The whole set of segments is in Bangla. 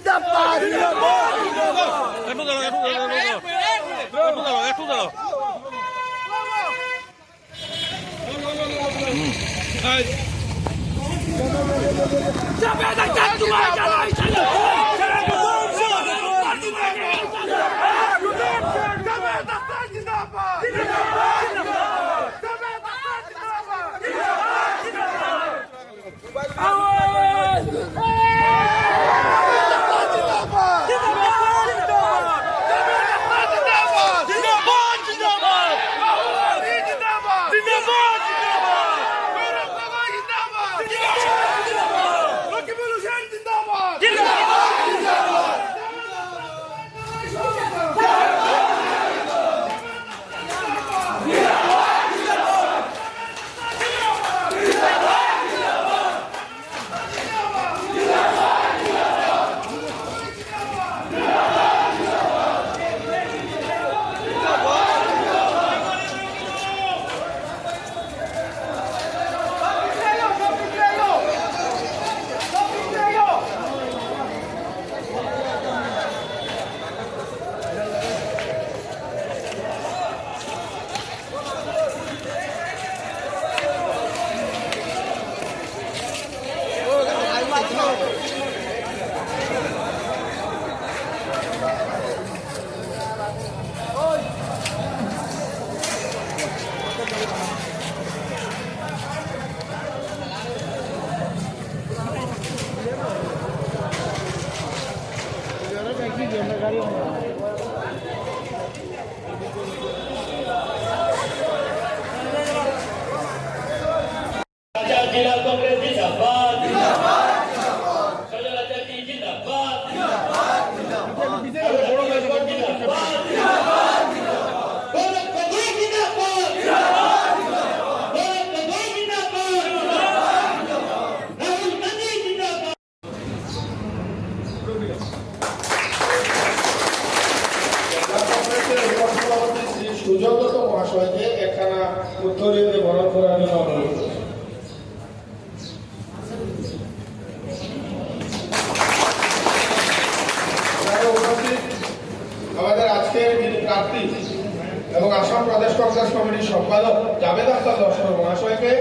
জিন্দাবাদ जिला कांग्रेस जिंदाबाद सजलाचाची जिंदाबाद সুজব্রত মহাশয়কে একখানা উত্তরীয় বরণ করার জন্য অনুরোধ করছি। আমাদের আজকের যিনি প্রার্থী এবং আসাম প্রদেশ কংগ্রেস কমিটির সম্পাদক জাভেদ আখতার লস্কর মহাশয়কে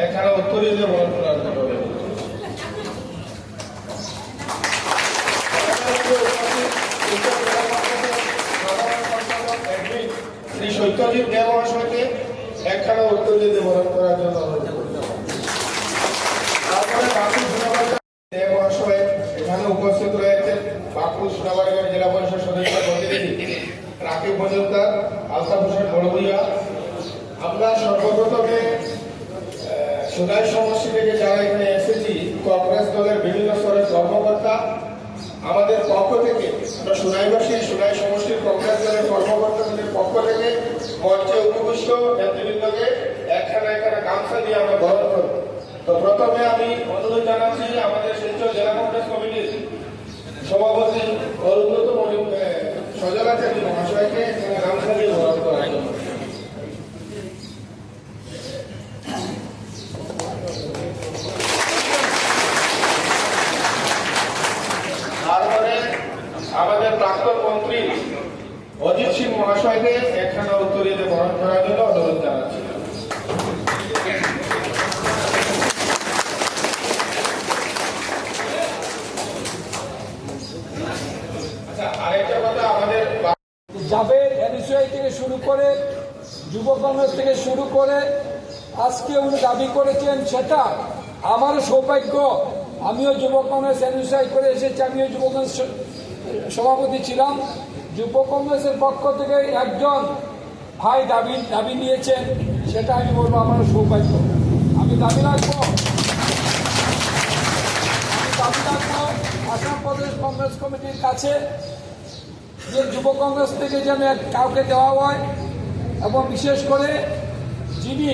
একখানা উত্তরীয় বরণ করার জন্য শ্রী সত্যজিৎ দে মহাশয়কে একখানা উত্তরীয় বরণ করার জন্য অনুরোধ করছি। তারপরে বাকুল সোনাবাড়ি দে মহাশয় এখানে উপস্থিত রয়েছেন। বাকুল সোনাবাড়িগঞ্জ জেলা পরিষদ সদস্য প্রতিনিধি রাকিব মজুমদার, আলতাফ হোসেন বড়ভূইয়া। আমরা সর্বপ্রথমে সোনাই সমষ্টি থেকে যারা এখানে এসেছি, কংগ্রেস দলের বিভিন্ন স্তরের কর্মকর্তা, আমাদের পক্ষ থেকে আমরা সোনাইবাসী সোনাই সমষ্টির কংগ্রেস দলের কর্মকর্তাদের পক্ষ থেকে মঞ্চে উপবিষ্ট নেতৃবৃন্দকে একখানা গামছা দিয়ে আমরা বরণ করব। তো প্রথমে আমি অনুরোধ জানাচ্ছি আমাদের শিলচর জেলা কংগ্রেস কমিটির সভাপতি অরুন্ধত সজলাচার্য মহাশয়কে গামছা দিয়ে বরণ করার জন্য। তারপরে আমাদের প্রাক্তন মন্ত্রী অজিত সিং মহাশয়কে একখানা উত্তরীয় বরণ করার জন্য অনুরোধ জানাচ্ছি। আরেকটা কথা, আমাদের জাভেদ এনএসইউ থেকে শুরু করে যুব কংগ্রেস থেকে শুরু করে আজকে উনি দাবি করেছেন, সেটা আমারও সৌভাগ্য। আমিও যুব কংগ্রেস এনএসইউ করে এসেছি, আমিও যুব কংগ্রেস সভাপতি ছিলাম। যুব কংগ্রেসের পক্ষ থেকে একজন ভাই দাবি নিয়েছেন, সেটা আমি বলবো আমারও সৌভাগ্য। আমি দাবি রাখবো আসাম প্রদেশ কংগ্রেস কমিটির কাছে যে যুব কংগ্রেস থেকে যেন কাউকে দেওয়া হয়, এবং বিশেষ করে যিনি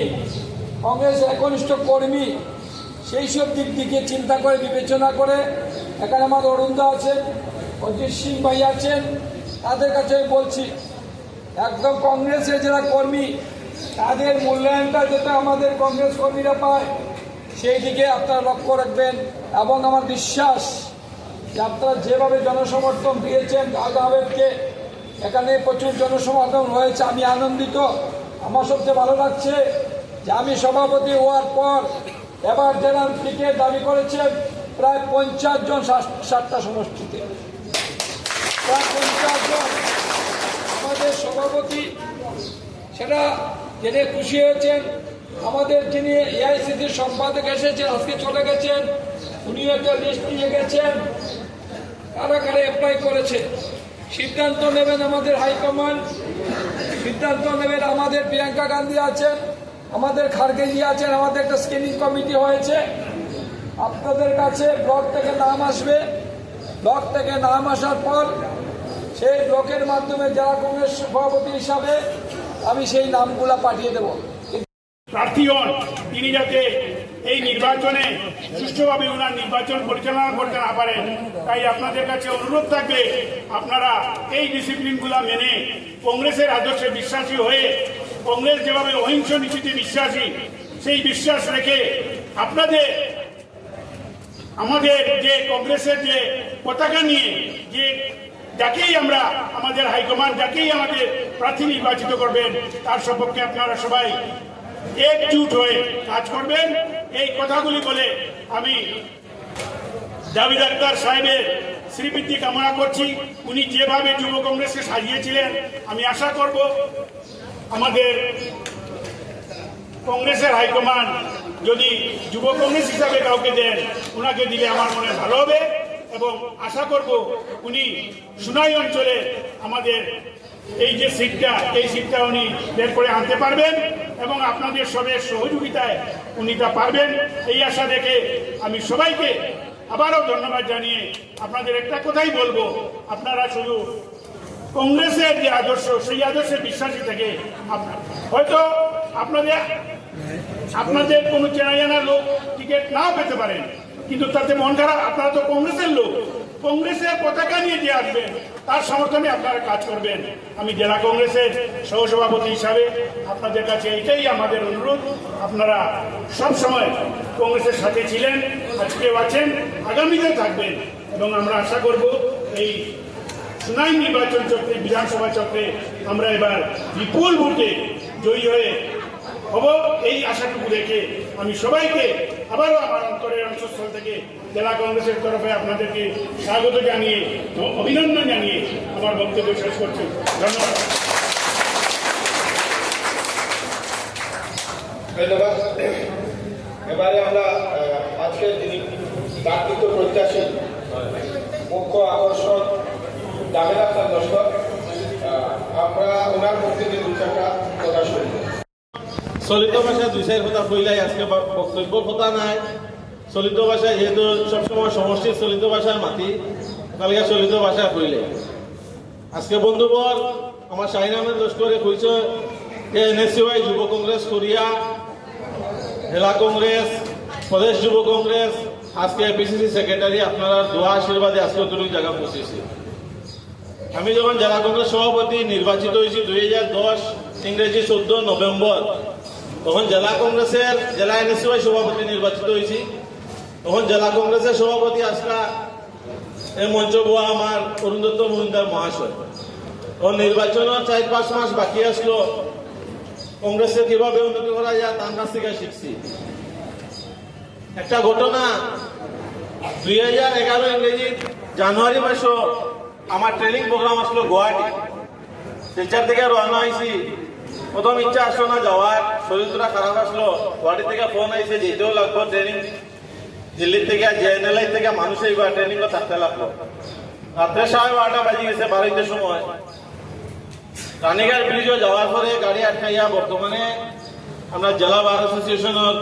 কংগ্রেসের একনিষ্ঠ কর্মী, সেই সব দিক দিকে চিন্তা করে বিবেচনা করে, এখানে আমাদের অরুণ আছেন, অজিত সিং ভাই আছেন, তাদের কাছে বলছি একদম কংগ্রেসের যারা কর্মী তাদের মূল্যায়নটা যেটা আমাদের কংগ্রেস কর্মীরা পায় সেই দিকে আপনারা লক্ষ্য রাখবেন। এবং আমার বিশ্বাস যে আপনারা যেভাবে জনসমর্থন দিয়েছেন আহমেদকে, এখানে প্রচুর জনসমর্থন হয়েছে, আমি আনন্দিত। আমার সবচেয়ে ভালো লাগছে যে আমি সভাপতি হওয়ার পর এবার জেলার টিকিট দাবি করেছেন প্রায় 50 জন 7টা সমষ্টিতে, প্রায় 50 জন। আমাদের সভাপতি সেটা জেনে খুশি হয়েছেন। আমাদের যিনি এআইসিসির সম্পাদক এসেছেন, আজকে চলে গেছেন, উনিও একটা লিস্ট নিয়ে গেছেন কারা কারা অ্যাপ্লাই করেছে। সিদ্ধান্ত নেবেন আমাদের হাইকমান্ড, সিদ্ধান্ত নেবেন আমাদের প্রিয়াঙ্কা গান্ধী আছেন, আমাদের খারগেজি আছেন, আমাদের একটা স্ক্রিনিং কমিটি হয়েছে। আপনাদের কাছে ব্লক থেকে নাম আসবে, ব্লক থেকে নাম আসার পর সেই ব্লকের মাধ্যমে জেলা কংগ্রেস সভাপতি হিসাবে আমি সেই নামগুলা পাঠিয়ে দেব। প্রার্থী হন তিনি যাতে এই নির্বাচনে সুষ্ঠুভাবে ওনার নির্বাচন পরিচালনা করতে না পারেন, তাই আপনাদের কাছে অনুরোধ থাকবে আপনারা এই ডিসিপ্লিনগুলো মেনে কংগ্রেসের আদর্শে বিশ্বাসী হয়ে, কংগ্রেস যেভাবে অহিংস নীতিতে বিশ্বাসী সেই বিশ্বাস রেখে আপনাদের আমাদের যে কংগ্রেসের যে পতাকা নিয়ে যে যাকেই আমরা আমাদের হাইকমান্ড যাকেই আমাদের প্রার্থী নির্বাচিত করবেন তার সপক্ষে আপনারা সবাই একজুট হয়ে কাজ করবেন। এই কথাগুলি বলে আমি জাভেদ আখতার সাহেবের শ্রীবৃদ্ধি কামনা করছি। উনি যেভাবে যুব কংগ্রেসকে সাজিয়েছিলেন, আমি আশা করব আমাদের কংগ্রেসের হাইকমান্ড যদি যুব কংগ্রেস হিসাবে কাউকে দেন, ওনাকে দিলে আমার মনে ভালো হবে এবং আশা করব উনি সুনাই অঞ্চলে আমাদের এই যে সিটটা, এই সিটটা উনি বের করে আনতে পারবেন এবং আপনাদের সবের সহযোগিতায় উনি তা পারবেন। এই আশা দেখে আমি সবাইকে আবারও ধন্যবাদ জানিয়ে আপনাদের একটা কথাই বলবো, আপনারা শুধু কংগ্রেসের যে আদর্শ সেই আদর্শে বিশ্বাসী থেকে হয়তো আপনাদের কোনো চেনা জানা লোক টিকিট নাও পেতে পারেন, কিন্তু তাতে মন খারাপ, আপনারা তো কংগ্রেসের লোক, কংগ্রেসের পতাকা নিয়ে যে আসবেন তার সমর্থনে আপনারা কাজ করবেন। আমি জেলা কংগ্রেসের সহসভাপতি হিসাবে আপনাদের কাছে এটাই আমাদের অনুরোধ, আপনারা সব সময় কংগ্রেসের সাথে ছিলেন, আজকেও আছেন, আগামীতেও থাকবেন এবং আমরা আশা করব এই সুনাই নির্বাচন চক্রে, বিধানসভা চক্রে আমরা এবার বিপুল ভোটে জয়ী হয়ে হব। এই আশাটুকু রেখে আমি সবাইকে আবারও আমার অন্তরের অংশস্থল থেকে জেলা কংগ্রেসের তরফে আপনাদেরকে স্বাগত জানিয়ে অভিনন্দন জানিয়ে আমার বক্তব্য শেষ করছি। ধন্যবাদ। ধন্যবাদ। এবারে আমরা আজকের যিনি ডাকৃত প্রত্যাশী মুখ্য আকর্ষণ জাভেদ আখতার লস্কর, আমরা ওনার মুখ থেকে দু চারটা কথা শুনব। চলিত ভাষায় দুই চার কথা কইলাই, আজকে বক্তব্য কথা নাই। চলিত ভাষায় যেহেতু সবসময় সমষ্টির চলিত ভাষার মাতি, কালকে চলিত ভাষা কইলে আজকে বন্ধুবর আমার শাহিন আহমেদ লস্করে কইছে যে NSCY যুব কংগ্রেস করিয়া জেলা কংগ্রেস, প্রদেশ যুব কংগ্রেস, আজকে APCC সেক্রেটারি আপনারা দোয়া আশীর্বাদে আজকে অতটুকু জায়গা পৌঁছেছি। আমি যখন জেলা কংগ্রেস সভাপতি নির্বাচিত হয়েছি 2010 ইংরেজি 14 নভেম্বর, তখন জেলা কংগ্রেসের জেলা NSCY সভাপতি নির্বাচিত হয়েছি। তখন জেলা কংগ্রেসের সভাপতি আসলা এই মঞ্চ বোয়া আমার অরুণ দত্ত মজুমদার মহাশয়। তখন নির্বাচনের 4-5 মাস বাকি আসলো, কংগ্রেসের কিভাবে উন্নতি করা যায় তার কাছ থেকে শিখছি। একটা ঘটনা 2011 ইংরেজি জানুয়ারি মাসে আমার ট্রেনিং প্রোগ্রাম আসলো গুয়াহাটি, শিলচর থেকে রওনা হয়েছি। প্রথম ইচ্ছা আসলো না যাওয়ার, শরীরটা খারাপ আসলো। গুয়াহাটি থেকে ফোন আইছে যেতেও লাগবো ট্রেনিং, দিল্লি থেকে JNLI থেকে মানুষ এইবার ট্রেনিং থাকতে লাগলো। রাত্রে 12:30 বাজে গেছে, 12টার সময় রানীঘাট ব্রিজও যাওয়ার পরে গাড়ি আটকাইয়া বর্তমানে আমরা জেলা বার অ্যাসোসিয়েশনের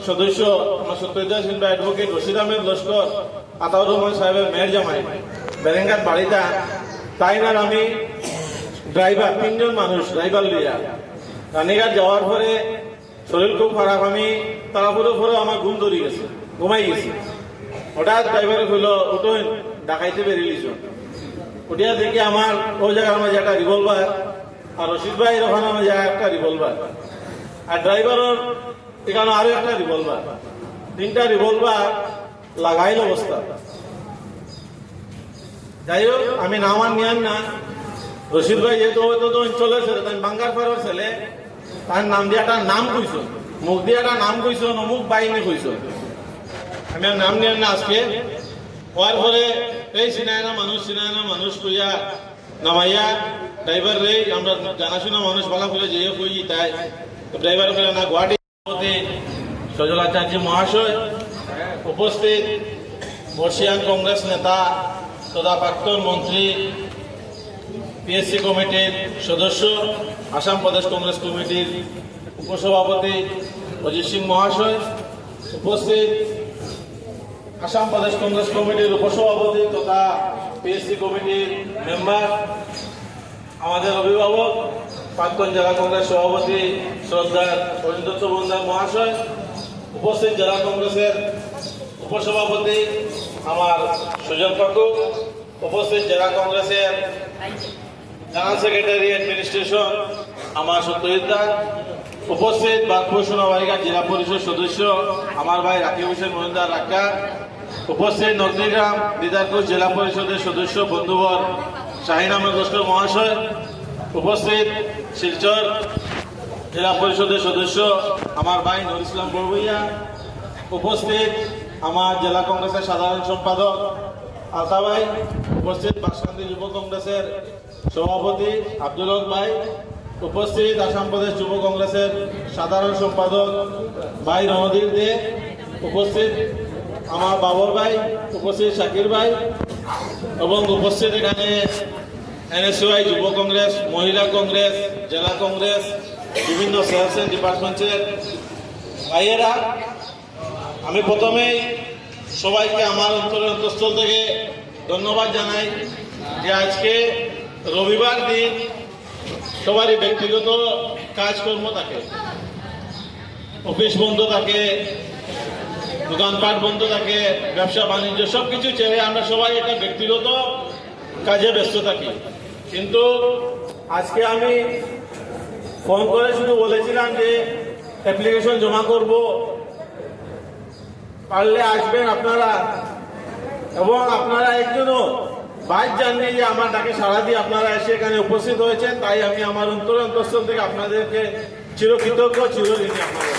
সদস্য আমার সত্যজিৎ সিনহা অ্যাডভোকেট রশিদ আহমেদ লস্কর, আতাউর রহমান সাহেবের মেয়ের জামাই বেরেঙ্গাত বাড়িটা, তাই না আমি ড্রাইভার, 3 জন মানুষ ড্রাইভার লিয়া রানীঘাট যাওয়ার পরে শরীর খুব খারাপ, আমি তাড়াহুড়ো করে আমার ঘুম ধরে গেছে, ঘুমাই গেছি। হঠাৎ ড্রাইভারে কইল উঠো ডাকাইতে বেরিয়েছ। উঠিয়া দেখি আমার ওই জায়গার মাঝে একটা রিভলভার, আর রশিদ ভাই ওখানে মাঝে একটা রিভলভার, আর ড্রাইভারের এখানে আরো একটা রিভলভার, 3টা রিভলভার লাগাইল অবস্থা। যাই হোক আমি নাম আর নিয়ান না, রশিদ ভাই যেহেতু হয়তো তো অঞ্চলের ছেলে, তাই বাঙ্গার পাড়ার ছেলে, তার নাম দিয়ে একটা নাম কইস, মুখ দিয়ে একটা নাম কইস, অমুক বাহিনী কইস। আমি আর নাম নিয়ান না আজকে। হওয়ার পরে এই চিনায় না মানুষ কইয়া নামাইয়া ড্রাইভার রে আমরা জানাশোনা মানুষ ভালো করে যেয়ে কই তাই ড্রাইভার করে না গুয়াহাটি সজলাচার্য মহাশয় উপস্থিত, বর্ষিয়ান কংগ্রেস নেতা তথা প্রাক্তন মন্ত্রী, পিএসসি কমিটির সদস্য, আসাম প্রদেশ কংগ্রেস কমিটির উপসভাপতি অজিত সিং মহাশয়, উপস্থিত আসাম প্রদেশ কংগ্রেস কমিটির উপসভাপতি তথা পিএসসি কমিটির মেম্বার, আমাদের অভিভাবক প্রাক্তন জেলা কংগ্রেস সভাপতি শ্রদ্ধার অরিন্দর বন্দ্যার মহাশয়, উপস্থিত জেলা কংগ্রেসের উপসভাপতি আমার সুজন কাকু, উপস্থিত জেলা কংগ্রেসের জেনারেল সেক্রেটারি অ্যাডমিনিস্ট্রেশন আমার সত্যজিৎ দাস, উপস্থিত বাগপুর সোনাবাড়িঘাট জেলা পরিষদ সদস্য আমার ভাই রাকিব হোসেন মহিন্দার রাক্কা, উপস্থিত নন্দীগ্রাম দিদারপুর জেলা পরিষদের সদস্য বন্ধুবর শাহিন আহমেদ লস্কর মহাশয়, উপস্থিত শিলচর জেলা পরিষদের সদস্য আমার ভাই নুর ইসলাম বড়ভূইয়া, উপস্থিত আমার জেলা কংগ্রেসের সাধারণ সম্পাদক আলতা ভাই, উপস্থিত বাসকান্দি যুব কংগ্রেসের সভাপতি আব্দুল হক ভাই, উপস্থিত আসাম প্রদেশ যুব কংগ্রেসের সাধারণ সম্পাদক ভাই রণধীর দে, উপস্থিত আমার বাবর ভাই, উপস্থিত শাকির ভাই এবং উপস্থিত এখানে এনএসইউআই যুব কংগ্রেস, মহিলা কংগ্রেস, জেলা কংগ্রেস, বিভিন্ন সেলস এন্ড ডিপার্টমেন্টের ভাইয়েরা। আমি প্রথমেই সবাইকে আমার অন্তরের অন্তঃস্থল থেকে ধন্যবাদ জানাই যে আজকে রবিবার দিন সবারই ব্যক্তিগত কাজকর্ম থাকে, অফিস বন্ধ থাকে, দোকানপাট বন্ধ থাকে, ব্যবসা বাণিজ্য সবকিছু ছেড়ে আমরা সবাই একটা ব্যক্তিগত কাজে ব্যস্ত থাকি। কিন্তু আজকে আমি ফোন করে শুধু বলেছিলাম যে অ্যাপ্লিকেশন জমা করব, পারলে আসবেন আপনারা, এবং আপনারা একজনও বাইক জাননি যে আমার ডাকে সাড়া দিয়ে আপনারা এসে এখানে উপস্থিত হয়েছেন, তাই আমি আমার অন্তরস্থল থেকে আপনাদেরকে চিরকৃতজ্ঞ, চিরঋণী আপনাদের।